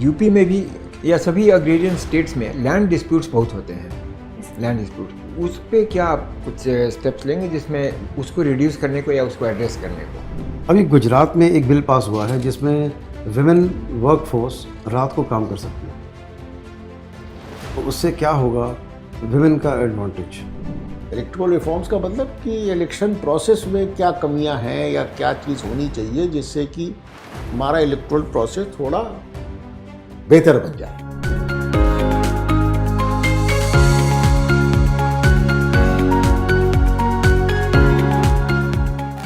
UP में भी या सभी अग्रेरियन स्टेट्स में लैंड डिस्प्यूट्स बहुत होते हैं, लैंड डिस्प्यूट। उस पे क्या आप कुछ स्टेप्स लेंगे जिसमें उसको रिड्यूस करने को या उसको एड्रेस करने को? अभी गुजरात में एक बिल पास हुआ है जिसमें विमेन वर्कफोर्स रात को काम कर सकती है, तो उससे क्या होगा, विमेन का एडवांटेज। इलेक्ट्रल रिफॉर्म्स का मतलब कि इलेक्शन प्रोसेस में क्या कमियां हैं या क्या चीज़ होनी चाहिए जिससे कि हमारा इलेक्ट्रल प्रोसेस थोड़ा बेहतर बन जाए।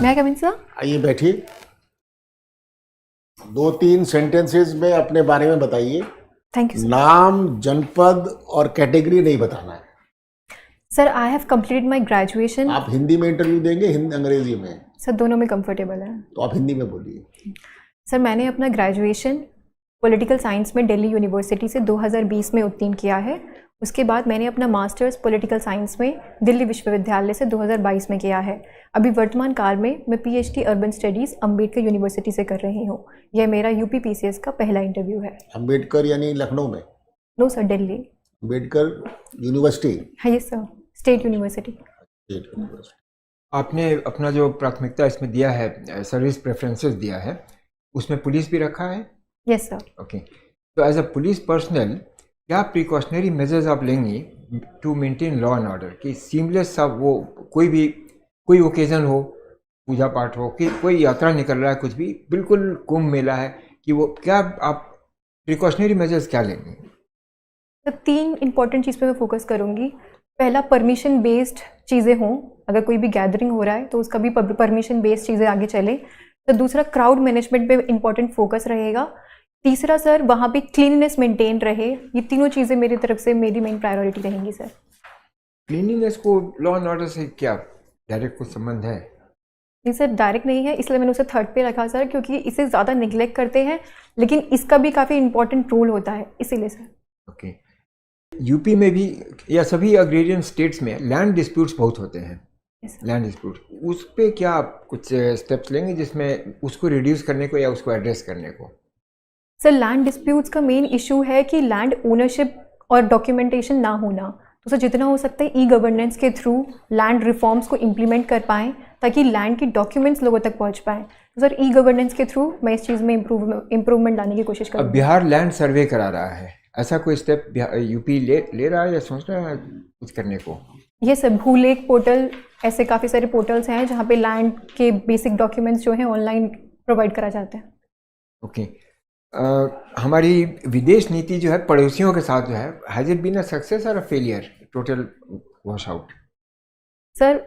मैं कम इन सर? आइए बैठिए, 2-3 सेंटेंसेस में अपने बारे में बताइए। Thank you sir. नाम, जनपद और कैटेगरी नहीं बताना है। Sir I have completed my graduation. आप हिंदी में इंटरव्यू देंगे, हिंदी अंग्रेजी में? सर दोनों में कंफर्टेबल है। तो आप हिंदी में बोलिए। सर मैंने अपना ग्रेजुएशन पॉलिटिकल साइंस में दिल्ली यूनिवर्सिटी से 2020 में उत्तीर्ण किया है। उसके बाद मैंने अपना मास्टर्स पॉलिटिकल साइंस में दिल्ली विश्वविद्यालय से 2022 में किया है। अभी वर्तमान काल में मैं PhD urban studies Ambedkar university से कर रही हूँ। यह मेरा यूपी पीसीएस का पहला इंटरव्यू है। अम्बेडकर यानी लखनऊ में? No sir, Delhi. Ambedkar university? हाँ यस सर, स्टेट यूनिवर्सिटी। आपने अपना जो प्राथमिकता इसमें दिया है, सर्विस प्रेफरेंसेस दिया है, उसमें पुलिस भी रखा है? Yes sir. ओके, तो एज अ पुलिस पर्सनल क्या प्रिकॉशनरी मेजर्स आप लेंगी to maintain law and order कि सीमलेस सा वो कोई ओकेजन हो, पूजा पाठ हो कि कोई यात्रा निकल रहा है, कुछ भी बिल्कुल कुंभ मेला है कि वो क्या आप प्रिकॉशनरी मेजर्स क्या लेंगे? तो 3 इंपॉर्टेंट चीज़ पे मैं फोकस करूँगी। पहला, परमिशन बेस्ड चीज़ें हों। अगर कोई भी गैदरिंग हो रहा है तो उसका भी परमिशन बेस्ड चीज़ें आगे चले। तो दूसरा, क्राउड मैनेजमेंट पे इंपॉर्टेंट फोकस रहेगा। तीसरा सर, वहाँ पे क्लीननेस मेंटेन रहे। ये तीनों चीज़ें मेरी तरफ से मेरी मेन प्रायोरिटी रहेंगी सर। क्लीनिनेस को लॉ एंड ऑर्डर से क्या डायरेक्ट कुछ संबंध है? नहीं सर, डायरेक्ट नहीं है, इसलिए मैंने उसे थर्ड पे रखा सर, क्योंकि इसे ज़्यादा निगलेक्ट करते हैं, लेकिन इसका भी काफ़ी इंपॉर्टेंट रोल होता है, इसीलिए सर। ओके, यूपी में भी या सभी अग्रेरियन स्टेट्स में लैंड डिस्प्यूट्स बहुत होते हैं, लैंड डिस्प्यूट। उस पे क्या आप कुछ स्टेप्स लेंगे जिसमें उसको रिड्यूस करने को या उसको एड्रेस करने को? सर लैंड डिस्प्यूट्स का मेन इशू है कि लैंड ओनरशिप और डॉक्यूमेंटेशन ना होना। तो सर जितना हो सकता है ई गवर्नेंस के थ्रू लैंड रिफॉर्म्स को इम्प्लीमेंट कर पाएँ ताकि लैंड की डॉक्यूमेंट्स लोगों तक पहुंच पाएँ। तो सर ई गवर्नेंस के थ्रू मैं इस चीज़ में इम्प्रूवमेंट लाने की कोशिश अब करूँगी। बिहार लैंड सर्वे करा रहा है, ऐसा कोई स्टेप यूपी ले रहा है या सोच रहा है कुछ करने को? ये सब भूलेख पोर्टल, ऐसे काफ़ी सारे पोर्टल्स हैं जहाँ पे लैंड के बेसिक डॉक्यूमेंट्स जो हैं ऑनलाइन प्रोवाइड करा जाते हैं। ओके, हमारी विदेश नीति जो है पड़ोसियों के साथ जो है, has it been a success और a failure, total wash out? Sir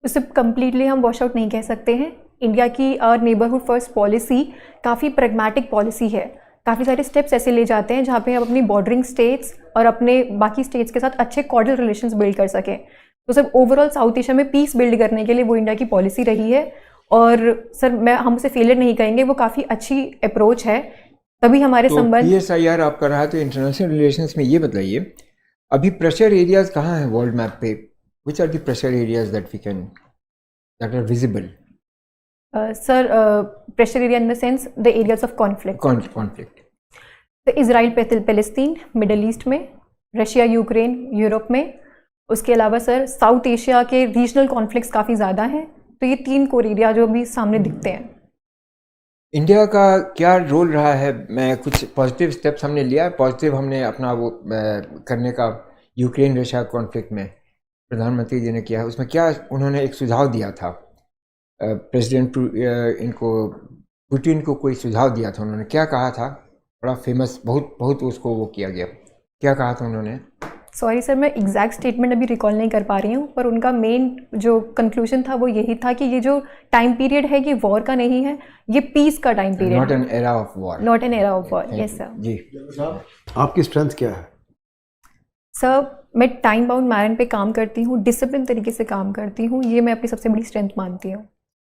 उसे कम्प्लीटली हम वॉश आउट नहीं कह सकते हैं। इंडिया की नेबरहुड फर्स्ट पॉलिसी काफ़ी प्रैग्मेटिक पॉलिसी है। काफ़ी सारे स्टेप्स ऐसे ले जाते हैं जहाँ पे हम अपनी बॉर्डरिंग स्टेट्स और अपने बाकी स्टेट्स के साथ अच्छे कॉर्डियल रिलेशंस बिल्ड कर सकें। तो सर ओवरऑल साउथ एशिया में पीस बिल्ड करने के लिए वो इंडिया की पॉलिसी रही है। और सर हम उसे फेलियर नहीं कहेंगे, वो काफ़ी अच्छी अप्रोच है। तभी हमारे संबंध। PSIR आप कर रहा है, तो इंटरनेशनल रिलेशंस में ये बताइए अभी प्रेशर एरियाज कहाँ हैं वर्ल्ड मैप पे? Which are the pressure areas that are visible? Sir pressure area in the sense the areas of conflict. Conflict तो इसराइल पैलेस्तीन, मिडल ईस्ट में, रशिया यूक्रेन यूरोप में। उसके अलावा सर साउथ एशिया के regional conflicts काफ़ी ज़्यादा हैं। तो ये 3 कोर एरिया जो अभी सामने दिखते हैं। इंडिया का क्या रोल रहा है? मैं कुछ पॉजिटिव स्टेप्स हमने लिया है, पॉजिटिव हमने अपना वो करने का यूक्रेन रशिया कॉन्फ्लिक्ट में प्रधानमंत्री जी ने किया है। उसमें क्या उन्होंने एक सुझाव दिया था, प्रेसिडेंट इनको पुतिन को कोई सुझाव दिया था, उन्होंने क्या कहा था? बड़ा फेमस, बहुत उसको वो किया गया, क्या कहा था उन्होंने? सॉरी सर, मैं एग्जैक्ट स्टेटमेंट अभी रिकॉल नहीं कर पा रही हूँ, पर उनका मेन जो कंक्लूजन था वो यही था कि ये जो टाइम पीरियड है ये वॉर का नहीं है, ये पीस का टाइम पीरियड है। Not an era of war. Not an era of war, yes sir. जी, आपकी स्ट्रेंथ क्या है? सर मैं टाइम बाउंड मैनर पे काम करती हूँ, डिसिप्लिन तरीके से काम करती हूँ, ये मैं अपनी सबसे बड़ी स्ट्रेंथ मानती हूँ।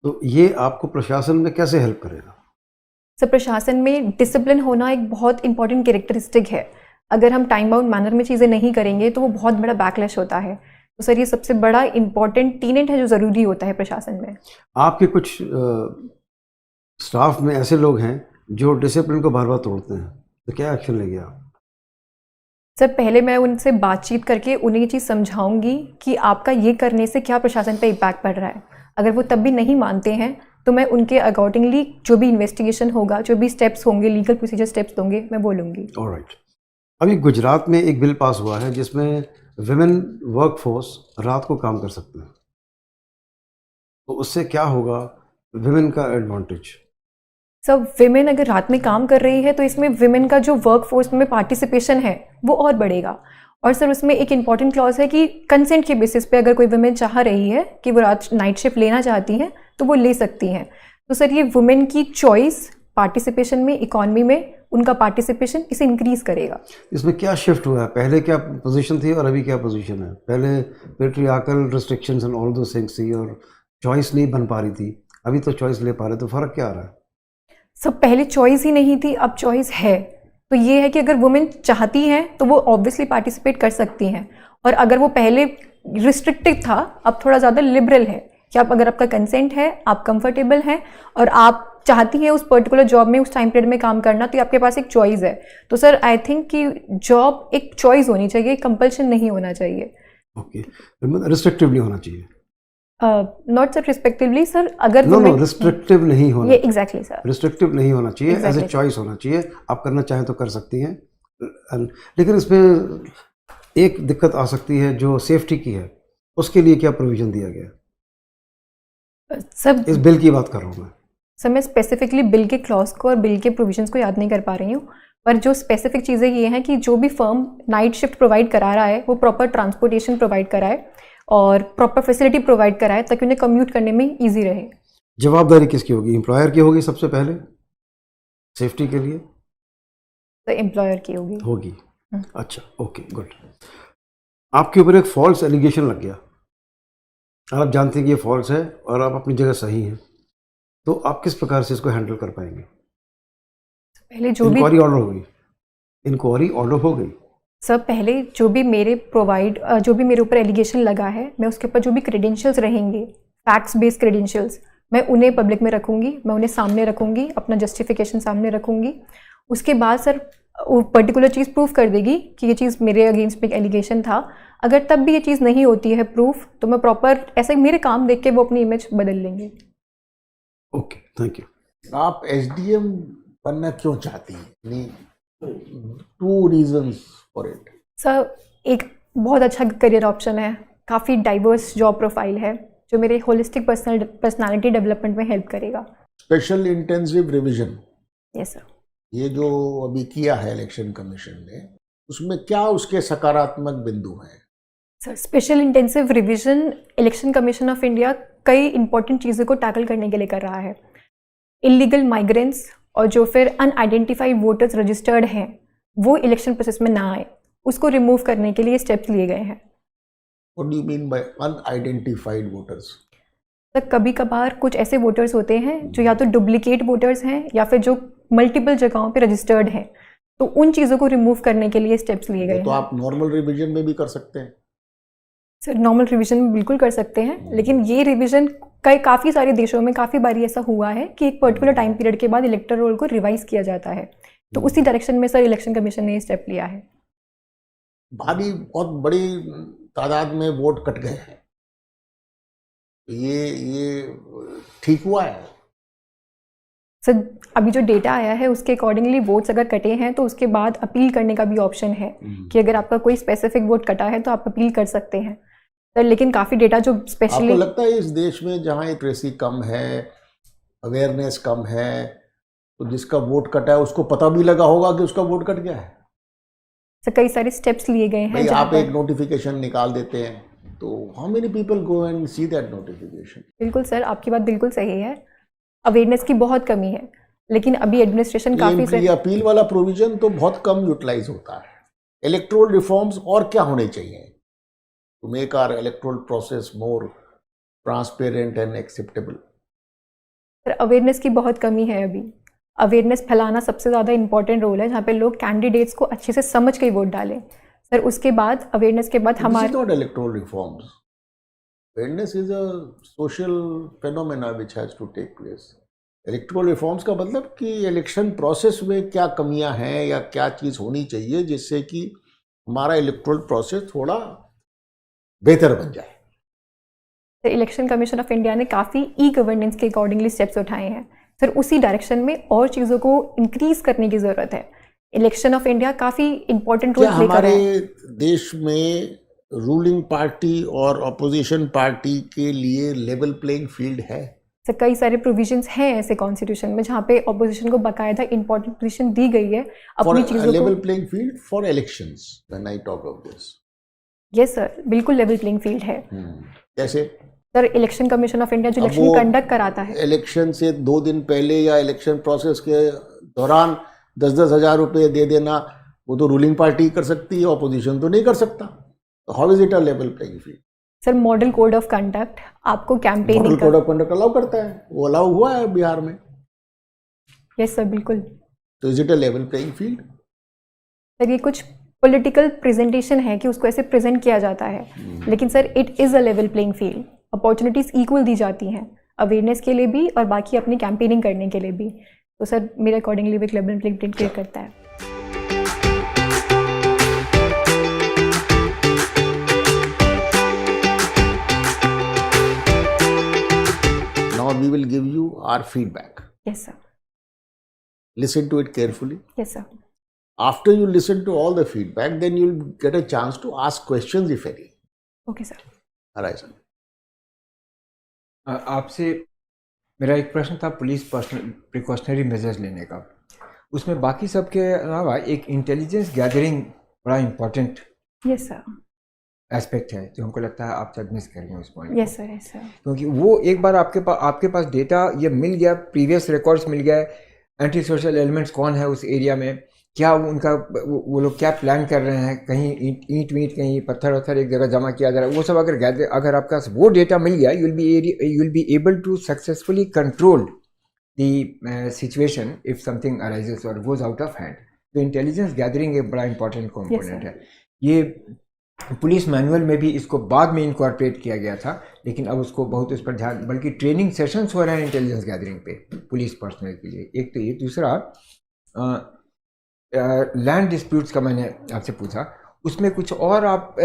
तो ये आपको प्रशासन में कैसे हेल्प करेगा? सर प्रशासन में डिसिप्लिन होना एक बहुत इंपॉर्टेंट कैरेक्टरिस्टिक है। अगर हम टाइम बाउंड मैनर में चीज़ें नहीं करेंगे तो वो बहुत बड़ा बैकलैश होता है। तो सर ये सबसे बड़ा इंपॉर्टेंट टीनेट है जो ज़रूरी होता है प्रशासन में। आपके कुछ स्टाफ में ऐसे लोग हैं जो डिसिप्लिन को बार बार तोड़ते हैं, तो क्या एक्शन लेंगे आप? सर पहले मैं उनसे बातचीत करके उन्हें ये चीज़ समझाऊंगी कि आपका ये करने से क्या प्रशासन पे इम्पैक्ट पड़ रहा है। अगर वो तब भी नहीं मानते हैं तो मैं उनके अकॉर्डिंगली जो भी इन्वेस्टिगेशन होगा, जो भी स्टेप्स होंगे, लीगल प्रोसीजर स्टेप्स होंगे, मैं वो लूँगी। ऑलराइट। अभी गुजरात में एक बिल पास हुआ है जिसमें विमेन वर्कफोर्स रात को काम कर सकते हैं, तो उससे क्या होगा विमेन का एडवांटेज? सर विमेन अगर रात में काम कर रही है तो इसमें विमेन का जो वर्क फोर्स में पार्टिसिपेशन है वो और बढ़ेगा। और सर उसमें एक इम्पॉर्टेंट क्लॉज है कि कंसेंट के बेसिस पे अगर कोई विमेन चाह रही है कि वो रात नाइट शिफ्ट लेना चाहती हैं तो वो ले सकती हैं। तो सर ये वुमेन की चॉइस पार्टिसिपेशन में, इकॉनमी में उनका पार्टिसिपेशन इसे इंक्रीज करेगा। इसमें क्या शिफ्ट हुआ है? पहले क्या पोजीशन थी और अभी क्या पोजीशन है? पहले पेट्रियार्कल रिस्ट्रिक्शंस एंड ऑल दो थिंग्स थी और चॉइस नहीं बन पा रही थी, अभी तो चॉइस ले पा रहे, तो फ़र्क क्या आ रहा है? सब पहले चॉइस ही नहीं थी, अब चॉइस है। तो ये है कि अगर वुमेन चाहती हैं तो वो ऑब्वियसली पार्टिसिपेट कर सकती हैं। और अगर वो पहले रिस्ट्रिक्टेड था, अब थोड़ा ज़्यादा लिबरल है कि आप अगर आपका कंसेंट है, आप कंफर्टेबल हैं और आप चाहती हैं उस पर्टिकुलर जॉब में उस टाइम पीरियड में काम करना, तो आपके पास एक चॉइस है। तो सर आई थिंक कि जॉब एक चॉइस होनी चाहिए, कंपल्शन नहीं होना चाहिए। ओके, रिस्ट्रिक्टिव नहीं होना चाहिए। नॉट सर रिस्पेक्टिवली सर, अगर नो रिस्ट्रिक्टिव नहीं होना, ये एग्जैक्टली सर, रिस्ट्रिक्टिव नहीं होना चाहिए, एज ए Exactly. चॉइस होना चाहिए। आप करना चाहें तो कर सकती हैं, लेकिन इसमें एक दिक्कत आ सकती है जो सेफ्टी की है, उसके लिए क्या प्रोविजन दिया गया? सर इस बिल की बात कर रहा हूँ मैं। सर मैं स्पेसिफिकली बिल के क्लॉज को और बिल के प्रोविजंस को याद नहीं कर पा रही हूँ, पर जो स्पेसिफिक चीज़ें ये हैं कि जो भी फर्म नाइट शिफ्ट प्रोवाइड करा रहा है वो प्रॉपर ट्रांसपोर्टेशन प्रोवाइड कराए और प्रॉपर फैसिलिटी प्रोवाइड कराए ताकि उन्हें कम्यूट करने में ईजी रहे। जवाबदारी किसकी होगी? एम्प्लॉयर की होगी सबसे पहले सेफ्टी के लिए? तो एम्प्लॉयर की होगी। अच्छा, ओके, गुड। आपके ऊपर एक फॉल्स एलिगेशन लग गया और आप जानते हैं कि ये फॉल्स है और आप अपनी जगह सही हैं, तो आप किस प्रकार से इसको हैंडल कर पाएंगे? पहले जो भी इंक्वायरी ऑर्डर होगी, इंक्वायरी ऑर्डर हो गई। सर पहले जो भी मेरे ऊपर एलिगेशन लगा है, मैं उसके ऊपर जो भी क्रेडेंशियल्स रहेंगे, फैक्ट्स बेस्ड क्रेडेंशियल्स, मैं उन्हें पब्लिक में रखूंगी, मैं उन्हें सामने रखूंगी, अपना जस्टिफिकेशन सामने रखूंगी। उसके बाद सर वो पर्टिकुलर चीज़ प्रूफ कर देगी कि ये चीज़ मेरे अगेंस्ट में एक एलिगेशन था। अगर तब भी ये चीज़ नहीं होती है प्रूफ, तो मैं प्रॉपर ऐसे मेरे काम देख के वो अपनी इमेज बदल लेंगे। Okay, thank you. आप एसडीएम बनना क्यों चाहती हैं? Two reasons for it. Sir एक बहुत अच्छा करियर ऑप्शन है, काफ़ी डाइवर्स जॉब प्रोफाइल है जो मेरे होलिस्टिक पर्सनालिटी डेवलपमेंट में हेल्प करेगा। Special intensive revision, yes sir. ये जो अभी किया है इलेक्शन कमीशन ने, उसमें क्या उसके सकारात्मक बिंदु हैं? Sir special intensive revision election commission of India कई इंपॉर्टेंट चीज़ों को टैकल करने के लिए कर रहा है। इलीगल माइग्रेंट्स और जो फिर अनआइडेंटिफाइड वोटर्स रजिस्टर्ड हैं वो इलेक्शन प्रोसेस में ना आए, उसको रिमूव करने के लिए स्टेप्स लिए गए हैं। What do you mean by unidentified voters? Sir कभी कभार कुछ ऐसे वोटर्स होते हैं जो या तो डुप्लीकेट वोटर्स हैं या फिर जो मल्टीपल जगहों पे रजिस्टर्ड हैं, तो उन चीज़ों को रिमूव करने के लिए स्टेप्स लिए गए तो हैं। आप नॉर्मल रिवीजन में भी कर सकते हैं। सर नॉर्मल रिवीजन में बिल्कुल कर सकते हैं, लेकिन ये रिवीजन काफ़ी सारे देशों में काफ़ी बारी ऐसा हुआ है कि एक पर्टिकुलर टाइम पीरियड के बाद इलेक्टोरल रोल को रिवाइज किया जाता है, तो उसी डायरेक्शन में सर इलेक्शन कमीशन ने ये स्टेप लिया है। भारी बहुत बड़ी तादाद में वोट कट गए हैं, ये ठीक हुआ है? सर अभी जो डेटा आया है उसके अकॉर्डिंगली वोट्स अगर कटे हैं तो उसके बाद अपील करने का भी ऑप्शन है कि अगर आपका कोई स्पेसिफिक वोट कटा है तो आप अपील कर सकते हैं सर। लेकिन काफ़ी डेटा जो स्पेशली आपको लगता है इस देश में जहाँ लिटरेसी कम है, अवेयरनेस कम है, तो जिसका वोट कटा है उसको पता भी लगा होगा कि उसका वोट कट गया है? सर कई सारे स्टेप्स लिए गए हैं भाई जहाँ आप पर एक नोटिफिकेशन निकाल देते हैं तो how many people go and see that notification? बिल्कुल सर आपकी बात बिल्कुल सही है, अवेयरनेस की बहुत कमी है, लेकिन अभी एडमिनिस्ट्रेशन काफ़ी ये अपील वाला प्रोविजन तो बहुत कम यूटिलाइज होता है। इलेक्टोरल रिफॉर्म्स और क्या होने चाहिए to make our electoral process more transparent and acceptable? Sir awareness की बहुत कमी है अभी। अवेयरनेस फैलाना सबसे ज़्यादा इंपॉर्टेंट रोल है, जहाँ पे लोग कैंडिडेट्स को अच्छे से समझ के वोट डालें सर। उसके बाद अवेयरनेस के बाद हमारे not electoral reforms, awareness is a social phenomena which has to take place. Electoral reforms का मतलब कि इलेक्शन प्रोसेस में क्या कमियां हैं या क्या चीज़ होनी चाहिए जिससे कि हमारा इलेक्ट्रोल प्रोसेस थोड़ा बेहतर बन जाए। इलेक्शन कमीशन ऑफ इंडिया ने काफ़ी ई गवर्नेंस के अकॉर्डिंगली स्टेप्स उठाए हैं सर, उसी डायरेक्शन में और चीज़ों को इंक्रीज करने की ज़रूरत है। इलेक्शन ऑफ इंडिया काफ़ी इंपॉर्टेंट रोल क्या प्ले कर रहा हमारे है। देश में रूलिंग पार्टी और अपोजिशन पार्टी के लिए लेवल प्लेइंग फील्ड है? सर कई सारे प्रोविजंस हैं ऐसे कॉन्स्टिट्यूशन में जहाँ पे ऑपोजिशन को बाकायदा इंपॉर्टेंट पोजीशन दी गई है फॉर अपनी चीज़ों लेवल को। Playing field for elections when I talk of this. Yes sir, बिल्कुल लेवल प्लेइंग फील्ड है कैसे? Sir. Election commission of India जो अब इलेक्शन वो कंडक्ट कराता है, इलेक्शन से 2 दिन पहले या इलेक्शन प्रोसेस के दौरान 10-10 हजार रुपए दे देना, वो तो रूलिंग पार्टी कर सकती है, ऑपोजिशन तो नहीं कर सकता। How is it a level playing field? Sir model code of conduct आपको मॉडल कैंपेनिंग कोड कर। ऑफ कंडक्ट अलाउ करता है, वो अलाउ हुआ है बिहार में, यस सर, बिल्कुल। तो is it a level playing field? Sir ये कुछ पॉलिटिकल प्रेजेंटेशन है कि उसको ऐसे प्रेजेंट किया जाता है, लेकिन sir it is a level playing field. Opportunities equal दी जाती हैं अवेयरनेस के लिए भी और बाकी अपनी कैंपेनिंग करने के लिए भी। तो सर मेरे अकॉर्डिंगली भी एक लेवल प्लेइंग फील्ड क्रिएट करता है। Now we will give you our feedback. Yes sir, Listen to it carefully. Yes sir. After you listen to all the feedback, then you'll get a chance to ask questions if any. Okay sir. Arise. आपसे मेरा एक प्रश्न था police precautionary measures लेने का। उसमें बाकी सब के अलावा एक इंटेलिजेंस गैदरिंग बड़ा इम्पोर्टेंट यस सर, एस्पेक्ट है जो हमको लगता है आप शायद मिस कर रहे हैं उस point. Yes sir, yes sir. क्योंकि वो एक बार आपके पास डेटा ये मिल गया, प्रीवियस रिकॉर्ड्स मिल गए, एंटी सोशल एलिमेंट्स कौन है उस एरिया में, क्या उनका वो लोग क्या प्लान कर रहे हैं, कहीं ईंट वीट कहीं पत्थर वत्थर एक जगह जमा किया जा रहा है, वो सब अगर आपके पास वो डेटा मिल गया, you will be able to successfully control the situation if something arises और गोज आउट ऑफ हैंड। तो इंटेलिजेंस गैदरिंग एक बड़ा इंपॉर्टेंट कॉम्पोनेंट है। ये पुलिस मैनुअल में भी इसको बाद में इनकॉर्पोरेट किया गया था, लेकिन अब उसको बहुत उस पर ध्यान, बल्कि ट्रेनिंग सेशंस हो रहे हैं इंटेलिजेंस गैदरिंग पे पुलिस पर्सनल के लिए। एक तो ये, दूसरा लैंड डिस्प्यूट्स का मैंने आपसे पूछा, उसमें कुछ और आप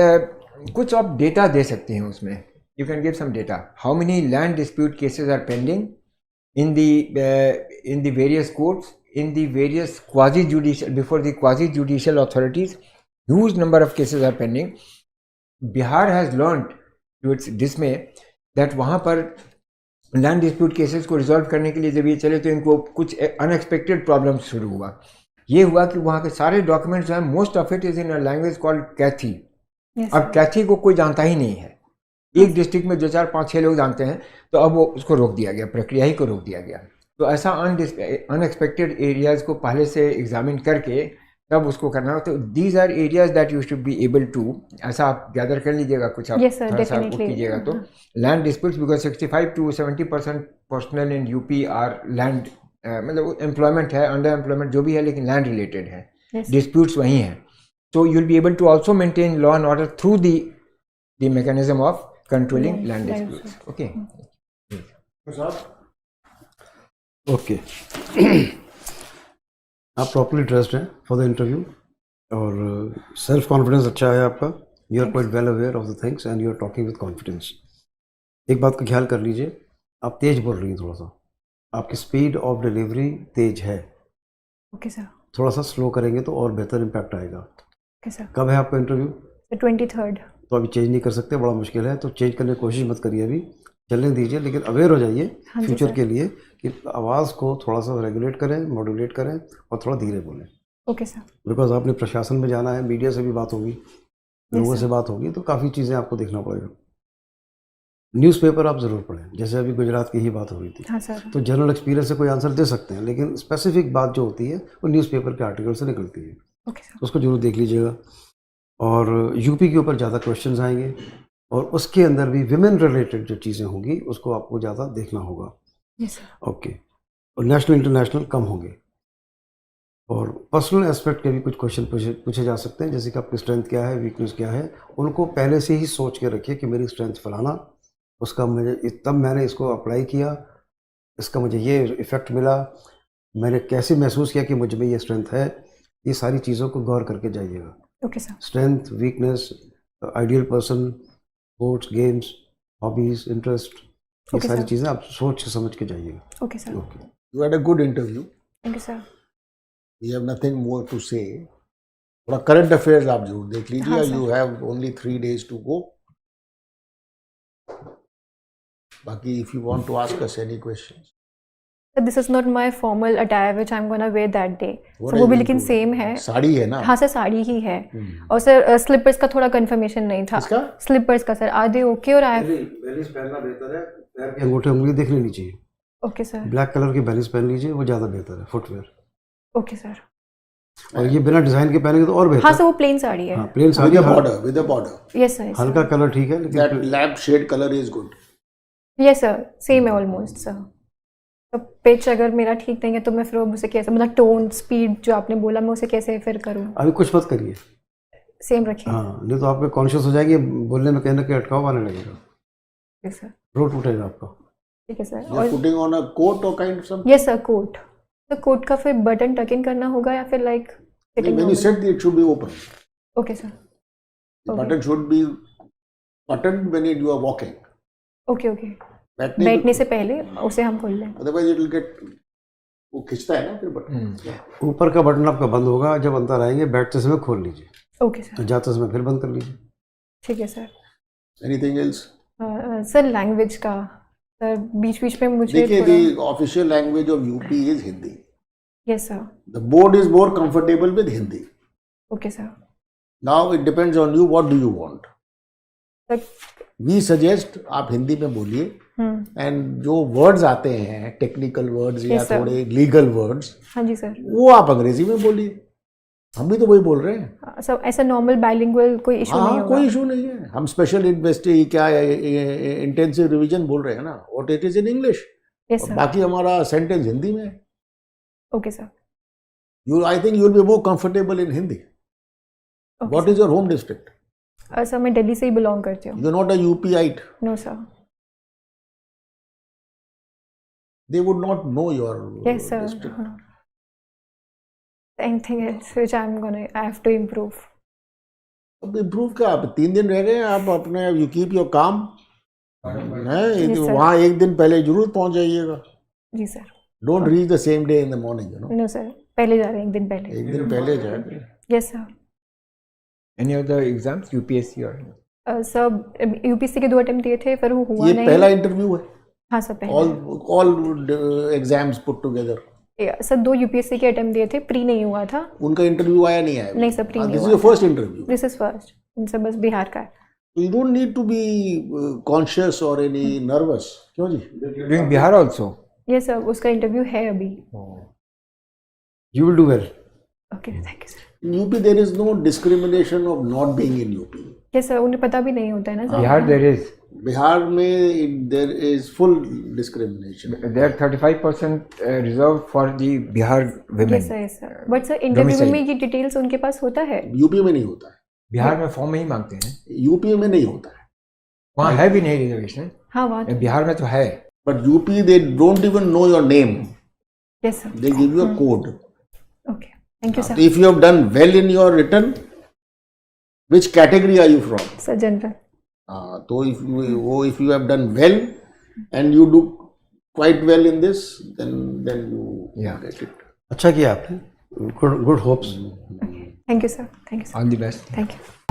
डेटा दे सकते हैं उसमें। You can give some data, how many land dispute cases are pending in the various courts, in the various before the quasi judicial authorities, huge number of cases are pending. Bihar has learned to its dismay that वहाँ पर land dispute cases को resolve करने के लिए जब ये चले तो इनको कुछ अनएक्सपेक्टेड प्रॉब्लम्स शुरू हुआ। ये हुआ कि वहाँ के सारे डॉक्यूमेंट्स जो हैं, most of it is in a language called Kaithi. अब कैथी को कोई जानता ही नहीं है, एक डिस्ट्रिक्ट में 2 4 5 6 लोग जानते हैं, तो अब वो उसको रोक दिया गया, प्रक्रिया ही को रोक दिया गया। तो ऐसा अनएक्सपेक्टेड एरियाज को पहले से एग्जामिन करके तब उसको करना हो। तो these are areas that you should be able to, ऐसा आप गैदर कर लीजिएगा कुछ, आप थोड़ा सा कीजिएगा। तो land disputes, because 65 to 70% personal in UP are land, मतलब एम्प्लॉयमेंट है, अंडर एम्प्लॉयमेंट जो भी है, लेकिन लैंड रिलेटेड है, डिस्प्यूट्स वही हैं। तो you will be able to also maintain law and order through the mechanism of controlling land disputes. Okay okay, आप प्रॉपर्ली ड्रेस्ड हैं फॉर द इंटरव्यू और सेल्फ कॉन्फिडेंस अच्छा है आपका। You are quite well aware of the things and you are talking with confidence. एक बात का ख्याल कर लीजिए, आप तेज बोल रही हैं, थोड़ा सा आपकी स्पीड ऑफ डिलीवरी तेज है। Okay sir. थोड़ा सा स्लो करेंगे तो और बेहतर इम्पैक्ट आएगा। Okay sir. कब है आपका इंटरव्यू? 23rd। तो अभी चेंज नहीं कर सकते, बड़ा मुश्किल है, तो चेंज करने की कोशिश मत करिए, अभी चलने दीजिए, लेकिन अवेयर हो जाइए फ्यूचर के लिए कि आवाज़ को थोड़ा सा रेगुलेट करें, मॉड्यूलेट करें और थोड़ा धीरे बोलें। Okay sir. बिकॉज आपने प्रशासन में जाना है, मीडिया से भी बात होगी, लोगों से बात होगी, तो काफ़ी चीज़ें आपको देखना पड़ेगा। न्यूज़पेपर आप ज़रूर पढ़ें, जैसे अभी गुजरात की ही बात हो रही थी। हाँ सर। तो जनरल एक्सपीरियंस से कोई आंसर दे सकते हैं, लेकिन स्पेसिफिक बात जो होती है वो न्यूज़पेपर के आर्टिकल से निकलती है। Okay sir. उसको जरूर देख लीजिएगा। और यूपी के ऊपर ज़्यादा क्वेश्चंस आएंगे और उसके अंदर भी विमेन रिलेटेड जो चीज़ें होंगी उसको आपको ज़्यादा देखना होगा। Yes sir. ओके, और नेशनल इंटरनेशनल कम होंगे। और पर्सनल एस्पेक्ट के भी कुछ क्वेश्चन पूछे जा सकते हैं, जैसे कि आपकी स्ट्रेंथ क्या है, वीकनेस क्या है, उनको पहले से ही सोच के रखिए कि मेरी स्ट्रेंथ फलाना, उसका मुझे तब मैंने इसको अप्लाई किया, इसका मुझे ये इफ़ेक्ट मिला, मैंने कैसे महसूस किया कि मुझ में ये स्ट्रेंथ है, ये सारी चीज़ों को गौर करके जाइएगा। Okay sir. Strength, weakness, ideal person, sports, games, hobbies, interest, ये Okay, सारी sir. चीज़ें आप सोच के समझ के जाइएगा। Okay sir. Okay. You had a good interview. Thank you sir. We have nothing more to say. थोड़ा करंट अफेयर्स आप जरूर देख लीजिए। हाँ, You have only 3 days to go. बाकी if you want to ask us any questions. This is not my formal attire which I am gonna wear that day. What so are वो you भी लेकिन into? Same है। साड़ी है ना? हाँ sir, sari ही है। हम्म। और सर स्लीपर्स का थोड़ा कंफर्मेशन नहीं था। किसका? स्लीपर्स का सर, आधे ओके और आई बैलेंस पहनना बेहतर है, पैर की अंगूठे उंगली देख लेनी चाहिए। Okay sir. ब्लैक कलर की बैलेंस पहन लीजिए, वो ज़्यादा बेहतर है फुटवेयर। Okay sir. और ये बिना डिज़ाइन के पहनेंगे तो और बेहतर। हाँ सर, वो प्लेन साड़ी है। हाँ, plain With sari a border, with a border. Yes sir. हल्का कलर ठीक है, That लेकिन lamp shade color is good. Yes sir, same है ऑलमोस्ट सर। तो पिच अगर मेरा ठीक नहीं है तो मैं फिर उसे कैसे, मतलब टोन स्पीड जो आपने बोला, मैं उसे कैसे फिर करूँ? अभी कुछ मत करिए। सेम रखिए। हाँ, नहीं तो आपके कॉन्शियस हो जाएगी, बोलने में कहीं ना कहीं अटकाव आने लगेगा, ठीक है सर। रोट उठेगा आपका। ठीक है sir. You are putting on a coat or kind of something. Yes sir, coat. तो कोट का फिर बटन टक इन करना होगा या फिर like sitting? When you sit, it should be open. Okay sir. The Okay. button should be buttoned when you are walking. Okay okay. बैठने बैठने से पहले उसे हम खोल लें। Otherwise it will get, वो खिंचता है ना फिर बटन। ऊपर का बटन आपका बंद होगा, जब अंदर आएंगे बैठते समय खोल लीजिए, ओके सर। जाते समय फिर बंद कर लीजिए। ठीक है sir. Anything else? Sir language का, सर बीच बीच में मुझे देखिए, थोड़ा। the official language of UP is Hindi. Yes sir. The board is more comfortable with Hindi. Okay sir. Now it depends on you. What do you want? Sir. We suggest आप हिंदी में बोलिए, and जो words आते हैं technical words या Yes, sir. थोड़े legal words, हाँ जी sir. वो आप अंग्रेजी में बोलिए। हम भी तो वही बोल रहे हैं। सर ऐसा नॉर्मल बाइलिंगुअल कोई इशू नहीं हाँ, होगा? कोई इशू नहीं है। हम स्पेशल क्या इंटेंसिव रिवीजन बोल रहे हैं ना, what it is in English, yes sir. बाकी हमारा सेंटेंस हिंदी में है। Okay sir. I think you will be more comfortable in Hindi. What is your home district? Sir मैं दिल्ली से ही बिलोंग करती हूँ। You not a UPite. No sir. They would not know your yes sir. district. Anything else which I have to improve? अब improve क्या, आप 3 दिन रह गए, आप अपने यू कीप योर काम है। Yes, sir. वहाँ एक दिन पहले जरूर पहुँच जाइएगा। जी sir. Don't reach the same day in the morning, you know. No sir, पहले जा रहे हैं एक दिन पहले। एक दिन पहले जाए। Yes sir. Any other exams, UPSC or? Sir UPSC के 2 अटेम्प्ट दिए थे, फिर वो हुआ ये नहीं। पहला इंटरव्यू है। हाँ सर, पहला। All exams put together. Sir 2 UPSC के अटेम्प्ट दिए थे, प्री नहीं हुआ था। उनका इंटरव्यू आया नहीं आया? नहीं सर, प्री नहीं दिस इज हुआ your first interview. This is first. इनसे बस बिहार का है। You don't need to be conscious और एनी नर्वस। क्यों जी? Doing Bihar also? Yes sir, उसका इंटरव्यू है अभी। You will do well. Okay, thank you sir. In UP there is no discrimination of not being in UP. Yes sir, उन्हें पता भी नहीं होता है ना sir. Bihar there is. Bihar में there is full discrimination. There are 35% reserved for the Bihar women. Yes sir, yes sir. But sir interview Domicile. में ये डिटेल्स उनके पास होता है? यूपी में नहीं होता है। बिहार में फॉर्म में ही मांगते हैं, यूपी में नहीं होता है। वहाँ है भी नहीं रिजर्वेशन। हाँ वहाँ तो। बिहार में तो है। But UP they don't even know your name, yes sir. They give you a code. Okay, thank you sir. If you have done well in your return, which category are you from? Sir general. तो if you have done well and you do quite well in this, then you Yeah. get it. अच्छा किया आपने, good hopes. Thank you sir, thank you sir, All the best. Thank you.